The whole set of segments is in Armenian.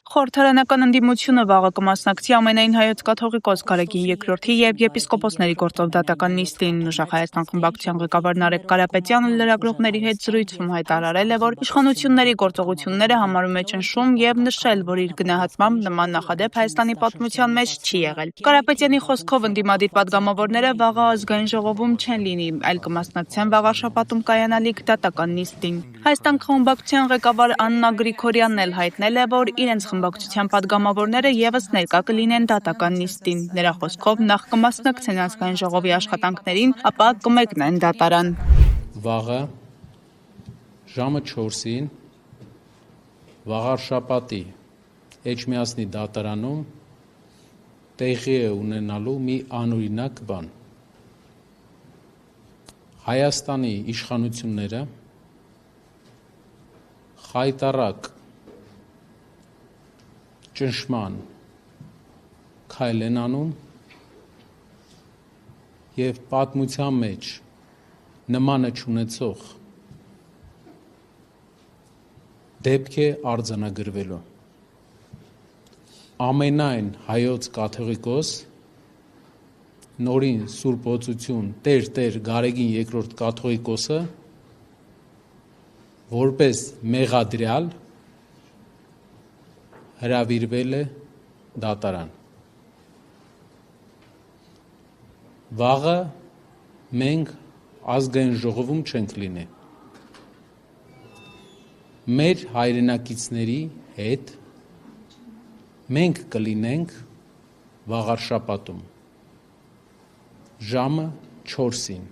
Խորհրդարանական ընդդիմությունը վաղը կմասնակցի ամենայն հայոց կաթողիկոս Գարեգին II եւ եպիսկոպոսների գործով դատական նիստին։ Ուժեղ Հայաստան խմբակցության ղեկավար Նարեկ Կարապետյանը լրագրողների հետ զրույցում հայտարարել է, որ իշխանությունների գործողությունները համարում է ճնշում եւ նշել, որ իր գնահատմամբ նման նախադեպ Հայաստանի պատմության մեջ չի եղել։ Կարապետյանի խոսքով ընդդիմադիր падգամավորները վաղը ազգային ժողովում չեն լինի, այլ կմասնակցեն վաղ շաբաթում կայանալիք դատական նիստին։ Հայաստան խմբակցության ղեկավար Աննա Գրիգորյանն էլ հայտնել է, որ իրենց խմբակցության падգամավորները եւս ներկա կլինեն դատական նիստին։ Նրա խոսքով նախ կմասնակցեն ազգային ժողովի աշխատանքներին, ապա կմեկնեն դատարան։ Վաղը ժամը 4-ին վաղարշաբաթի Էջմիածնի դատարանում տեղի է ունենալու մի անօրինակ բան։ Հայաստանի իշխանությունները խայտառակ ճնշման քայլ են անում եւ պատմության մեջ նմանը չունեցող դեպք է արձանագրվելու։ Ամենայն հայոց կաթողիկոս նորին Սուրբ Օծություն Տեր Գարեգին II կաթողիկոսը որպես մեղադրյալ հրավիրվել է դատարան։ Վաղը մենք ազգային ժողովում չենք լինի։ Մեր հայրենակիցների հետ մենք կլինենք վաղարշաբաթում ժամը 4-ին։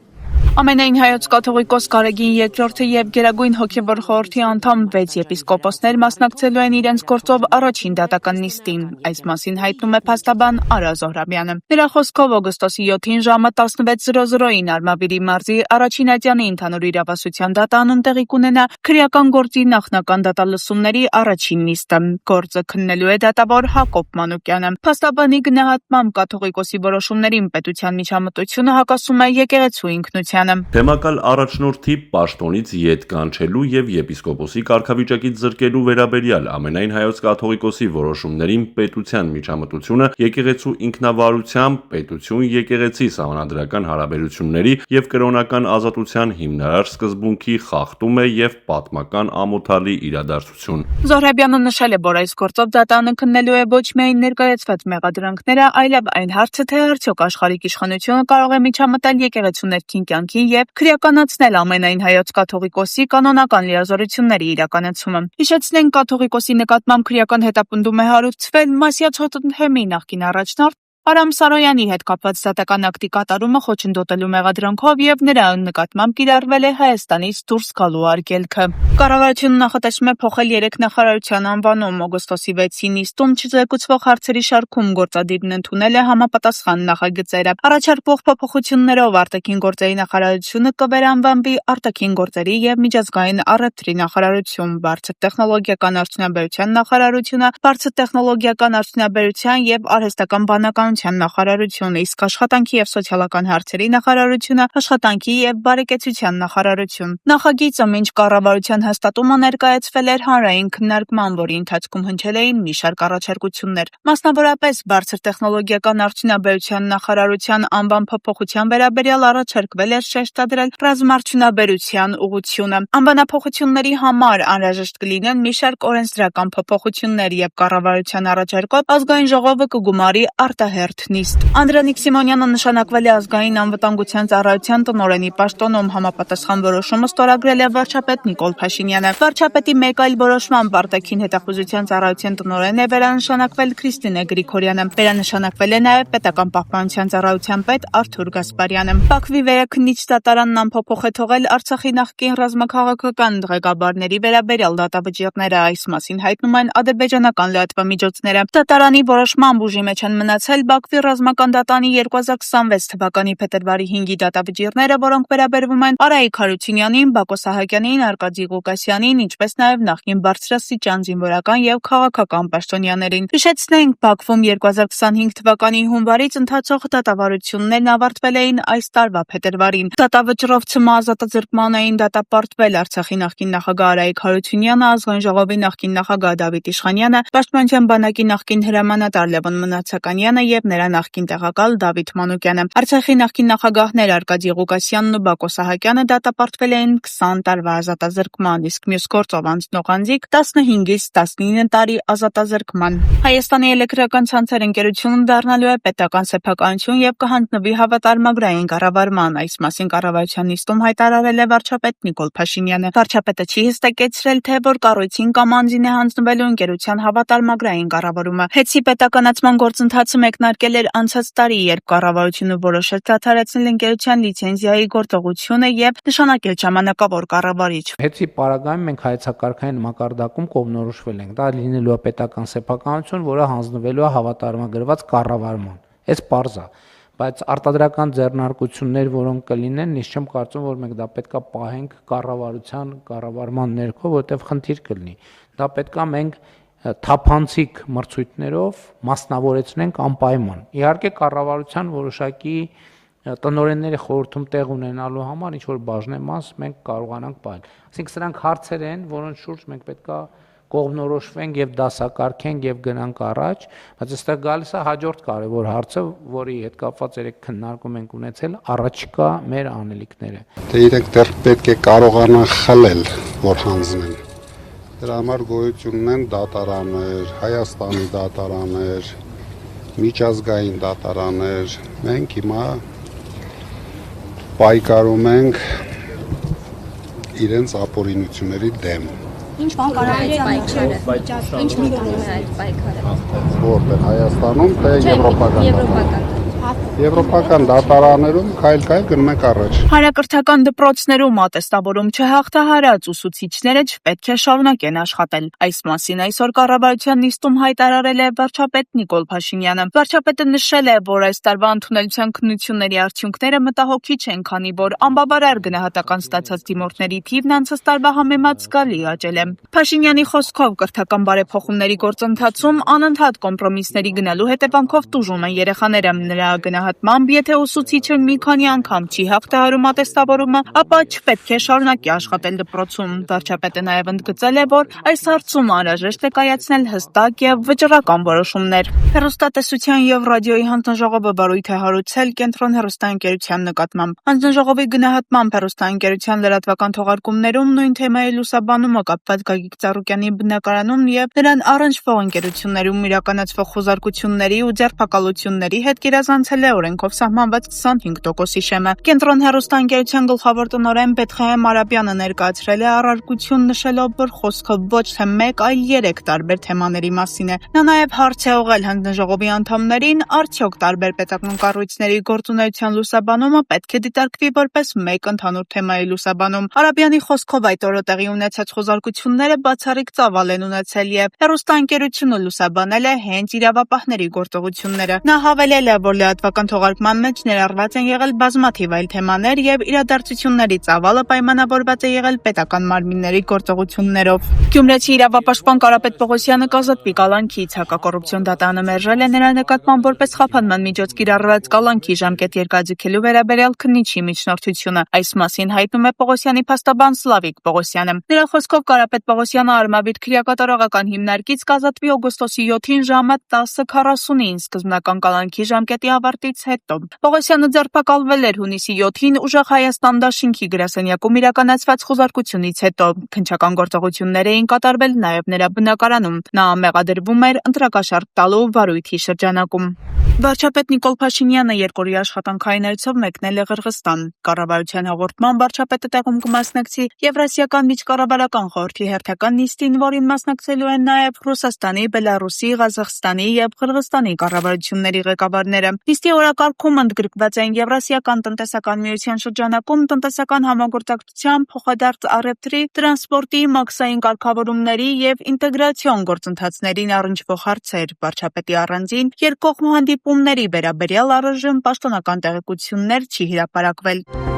Ամենայն հայոց կաթողիկոս Գարեգին II եւ Գերագույն հոգեվոր խորհրդի անդամ 6 եպիսկոպոսներ մասնակցելու են իրենց գործով առաջին դատական նիստին։ Այս մասին հայտնում է փաստաբան Արա Զոհրաբյանը։ Նրա խոսքով օգոստոսի 7-ին ժամը 16:00-ին Արմավիրի մարզի առաջին ատյանի ընդհանուր իրավասության դատարանում տեղի կունենա քրեական գործի նախնական դատալսումների առաջին նիստը։ Գործը քննելու է դատավոր Հակոբ Մանուկյանը։ Փաստաբանի գնահատմամբ կաթողիկոսի որոշումներին պետության միջամտությունը հակասում է եկեղեցու ինքնությանը։ Թեմակալ առաջնորդի պաշտոնից ետ կանչելու եւ եպիսկոպոսի կարգավիճակից զրկելու վերաբերյալ ամենայն հայոց կաթողիկոսի որոշումներին պետության միջամտությունը եկեղեցու ինքնավարությամբ, պետություն-եկեղեցի սահմանադրական հարաբերությունների եւ կրոնական ազատության հիմնարար սկզբունքի խախտում է եւ պատմական ամոթալի իրադարձություն։ Զոհրաբյանը նշել է, որ այս գործով դատարանը քննելու է ոչ միայն ներկայացված մեղադրանքները, այլև այն հարցը, թե արդյոք աշխարհիկ իշխանությունը կարող է միջամտել եկեղեցու ներքին կյանքի եւ քրեականացնել ամենայն հայոց կաթողիկոսի կանոնական լիազորությունների իրականացումը։ Հիշեցնենք, կաթողիկոսի նկատմամբ քրեական հետապնդում է հարուցվել Մասյաց Հոթենհեմի նախկին առաջնորդ Արամ Սարոյանի հետ կապված դատական ակտի կատարումը խոչընդոտելու մեղադրանքով եւ նրա նկատմամբ կիրառվել է Հայաստանից դուրս գալու արգելքը։ Կառավարությունը նախատեսում է փոխել 3 նախարարության անվանում։ Օգոստոսի 6-ի նիստում չզեկուցվող հարցերի շարքում գործադիրն ընդունել է համապատասխան նախագծերը։ Առաջարկվող փոփոխություններով արտաքին գործերի նախարարությունը կվերանվանվի արտաքին գործերի եւ միջազգային առևտրի նախարարություն, բարձր տեխնոլոգիական արդյունաբերության նախարարությունը, բարձր տեխնոլոգիական արդյունաբերության եւ արհեստական բանական նախարարությունը, իսկ աշխատանքի եւ սոցիալական հարցերի նախարարությունը, աշխատանքի եւ բարեկեցության նախարարություն։ Նախագիծը մինչ կառավարության հաստատումը ներկայացվել էր հանրային քննարկման, որի ընթացքում հնչել էին մի շարք առաջարկություններ։ Մասնավորապես բարձր տեխնոլոգիական արդյունաբերության նախարարության անվան փոփոխության վերաբերյալ առաջարկվել էր շեշտադրել ռազմարդյունաբերության ուղղությունը։ Անվանափոխությունների համար անհրաժեշտ կլինեն մի շարք օրենսդրական փոփոխություններ եւ կառավարության առաջարկով ազգային ժողովը կգումարի արտահերթ նիստ։ Անդրանիկ Սիմոնյանը նշանակվել է ազգային անվտանգության ծառայության տնօրենի պաշտոնում, համապատասխան որոշումը ստորագրել է վարչապետ Նիկոլ Փաշինյանը։ Վարչապետի մեկ այլ որոշմամբ արտաքին հետախուզության ծառայության տնօրեն է վերանշանակվել Քրիստինե Գրիգորյանը։ Վերանշանակվել է նաև պետական պահպանության ծառայության պետ Արթուր Գասպարյանը։ Բաքվի վերաքննիչ դատարանն անփոփոխ է թողել Արցախի նախկին ռազմաքաղաքական ղեկավարների վերաբերյալ դատավճիռները։ Այս մասին հայտնում են ադրբեջանական լրատվամիջոցները։ Դատարանի որոշմամբ ուժի մեջ են մնացել Բաքվի ռազմական դատանի 2026 թվականի փետրվարի 5-ի դատավճիռները, որոնք վերաբերվում են Արայիկ Հարությունյանին, Բակո Սահակյանին, Արկադի Ղուկասյանին, ինչպես նաև նախկին բարձրաստիճան զինվորական եւ քաղաքական պաշտոնյաներին։ Հիշեցնենք, Բաքվում 2025 թվականի հունվարից ընթացող դատավարություններն ավարտվել էին այս տարվա փետրվարին։ Դատավճռով ՑՄ ազատազրկման էին դատապարտվել Արցախի նախկին նախագահ Արայիկ Հարությունյանը, Ազգային ժողովի նախկին նախագահ Դավիթ Իշխանյանը, Պաշտպանության բանակի նախկին հրամանատար Լևոն Մնացականյանը եւ նրա նախկին տեղակալ Դավիթ Մանուկյանը։ Արցախի նախկին նախագահներ Արկադի Ղուկասյանն ու Բակո Սահակյանը դատապարտվել էին 20 տարվա ազատազրկման, իսկ մյուս գործով անցնող անձիկ 15-ից 19 տարի ազատազրկման։ Հայաստանի էլեկտրական ցանցեր ընկերությունը դառնալու է պետական սեփականություն եւ կհանձնվի հավատարմագրային կառավարման։ Այս մասին կառավարության նիստում հայտարարել է վարչապետ Նիկոլ Փաշինյանը։ Վարչապետը չի հստակեցրել, թե որ կառույցին կամ անձին է հանձնվելու ընկերության հավատարմագրային կառավարումը։ ՀԵՑ-ի պետականացման գործընթացը մեկնարկել էր անցած տարի, երբ կառավարությունը որոշեց դադարեցնել ընկերության լիցենզիայի գործողությունը եւ նշանակել ժամանակավոր կառավարիչ։ ՀԵՑ-ի պարագայում մենք հայեցակարգային մակարդակում կողմնորոշվել ենք։ Դա լինելու է պետական սեփականություն, որը հանձնվելու է հավատարմագրված կառավարման։ Այս պարզ է, բայց արտադրական ձեռնարկություններ, որոնք կլինեն, ես չեմ կարծում, որ մենք դա պետքա պահենք կառավարման ներքո, որտեղ խնդիր կլինի։ Դա պետքա մենք թափանցիկ մրցույթներով մասնավորեցնենք անպայման։ Իհարկե կառավարության որոշակի տնօրենների խորհրդում տեղ ունենալու համար ինչ որ բաժնեմաս մենք կարողանանք պահել։ Այսինքն սրանք հարցեր են, որոնց շուրջ մենք պետքա կողմնորոշվենք եւ դասակարգենք եւ գնանք առաջ, բայց այստեղ գալիս է հաջորդ կարևոր հարցը, որի հետ կապված երեք քննարկում ենք ունեցել, առաջիկա մեր անելիքները։ Դե իրենք դեռ պետք է կարողանան խլել, որ հանձնեն։ Դրա համար գոյություն ունեն դատարաններ, Հայաստանի դատարաններ, միջազգային դատարաններ։ Մենք հիմա պայքարում ենք իրենց ապօրինությունների դեմ։ Ինչ բան կարող է պայքարը։ Ինչ միտում է այդ պայքարը։ Որտեղ Հայաստանում, թե Եվրոպական։ Եվրոպական։ Եվրոպական դատարաններում քայլ-քայլ գնում ենք առաջ։ Հանրակրթական դպրոցներում ատեստավորում չհաղթահարած ուսուցիչները չպետք է շարունակեն աշխատել։ Այս մասին այսօր կառավարության նիստում հայտարարել է վարչապետ Նիկոլ Փաշինյանը։ Վարչապետը նշել է, որ այս տարվա ընդունելության քննությունների արդյունքները մտահոգիչ են, քանի որ անբավարար գնահատական ստացած դիմորդների թիվն անցած տարվա համեմատ զգալի աճել է։ Փաշինյանի խոսքով կրթական բարեփոխումների գործընթացում անընդհատ կոմպրոմիսների գնալու հետևանքով տուժում են երեխաները։ Նրա գնահատմամբ, եթե ուսուցիչը մի քանի անգամ չի հաղթահարում ատեստավորումը, ապա չպետք է շարունակի աշխատել դպրոցում։ Վարչապետը նաև ընդգծել է, որ այս հարցում անհրաժեշտ է կայացնել հստակ եւ վճռական որոշումներ։ Հեռուստատեսության եւ ռադիոյի հանձնաժողովը բարույթ է հարուցել Կենտրոն հեռուստաընկերության նկատմամբ։ Հանձնաժողովի գնահատմամբ հեռուստաընկերության լրատվական թողարկումներում նույն թեմայի լուսաբանումը կապված Գագիկ Ծառուկյանի բնակարանում եւ նրան առնչվող ընկերություններում իրականացվող խոզարկությունների ու ձերբակալությունների հետ գերազանցել է օրենքով սահմանված 25%-ի շեմը։ Կենտրոն հեռուստաընկերության գլխավոր տնօրեն Պետխայեմ Արաբյանը ներկայացրել է առարկություն, նշելով, որ խոսքը ոչ թե 1, այլ 3 տարբեր թեմաների մասին է։ Նա նաև հարց է ուղղել հանձնաժողովի անդամներին, արդյոք տարբեր պետական կառույցների գործունեության լուսաբանումը պետք է դիտարկվի որպես մեկ ընդհանուր թեմայի լուսաբանում։ Արաբյանի խոսքով այդ օրը տեղի ունեցած խոզարկությունները բացառիկ ծավալ են ունեցել եւ հեռուստաընկերությունը լուսաբանել է հենց իրավապահների գործողությունները։ Նա հավելել է, որ լրատվական թողարկման մեջ ներառված են եղել բազմաթիվ այլ թեմաներ եւ իրադարձությունների ծավալը պայմանավորված է եղել պետական մարմինների գործողություններով։ Գյումրեցի իրավապաշտպան Կարապետ Պողոսյանը կազատվի կալանքից։ Հակակոռուպցիոն դատանը մերժել է նրա նկատմամբ որպես խափանման միջոց կիրառված կալանքի ժամկետ երկարաձգելու վերաբերյալ քննիչի միջնորդությունը։ Այս մասին հայտնում է Պողոսյանի փաստաբան Սլավիկ Պողոսյանը։ Նրա խոսքով Կարապետ Պողոսյանը արմավիր քրեակատարողական հիմնարկից կազատվի օգոստոսի 7-ին ժամը 10:40-ին սկզբնական կալանքի ժամկետի ավարտից հետո։ Պողոսյանը ձերբակալվել էր հունիսի 7-ին ուժեղ Հայաստան դաշինքի գրասենյակում իրականացված խոզարկությունից հետո։ Քննչական գործողություններ էին կատարվել նաև նրա բնակարանում։ Նա մեղադրվում էր ընտրակաշառք տալու վարույթի շրջանակում։ Վարչապետ Նիկոլ Փաշինյանը երկօրյա աշխատանքային այցով մեկնել է Ղրղստան։ Կառավարության հաղորդման վարչապետը տեղում կմասնակցի Եվրասիական միջկառավարական խորհրդի հերթական նիստին, որին մասնակցելու են նաև Ռուսաստանի, Բելարուսի, Ղազախստանի եւ Ղրղստանի կառավարությունների ղեկավարները։ Նիստի օրակարգում ընդգրկված էին Եվրասիական տնտեսական միության շրջանակում տնտեսական համագործակցության, փոխադարձ առևտրի, տրանսպորտի, մաքսային կարգավորումների եւ ինտեգրացիոն գործընթացներին առնչվող հարցեր, վարչապետի առանձին երկկողմ հանդիպումների վերաբերյալ առայժմ պաշտոնական տեղեկություններ չի հրապարակվել։